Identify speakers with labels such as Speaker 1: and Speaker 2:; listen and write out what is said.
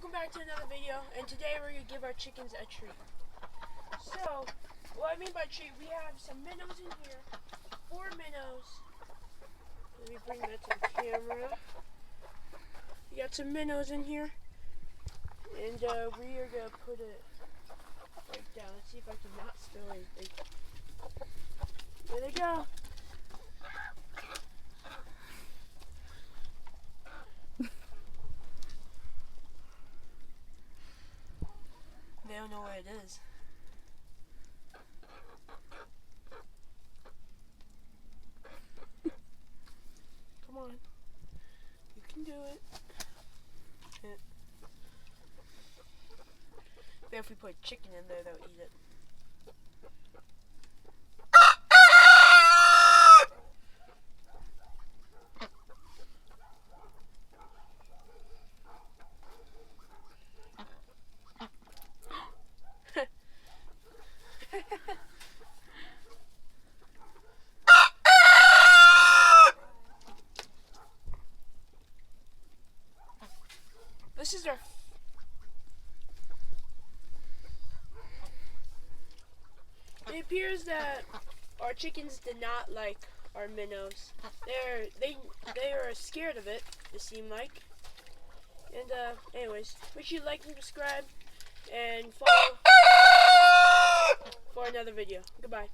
Speaker 1: welcome back to another video, and today we're going to give our chickens a treat. So, what I mean by treat, we have some minnows in here, 4 minnows. Let me bring that to the camera. We got some minnows in here, and we are going to put it right down. Let's see if I can not spill anything. There they go. They don't know where it is. Come on. You can do it. But if we put chicken in there, they'll eat it. This is our... It appears that our chickens did not like our minnows. They are scared of it, it seemed like. And anyways, make sure you like and subscribe and follow for another video. Goodbye.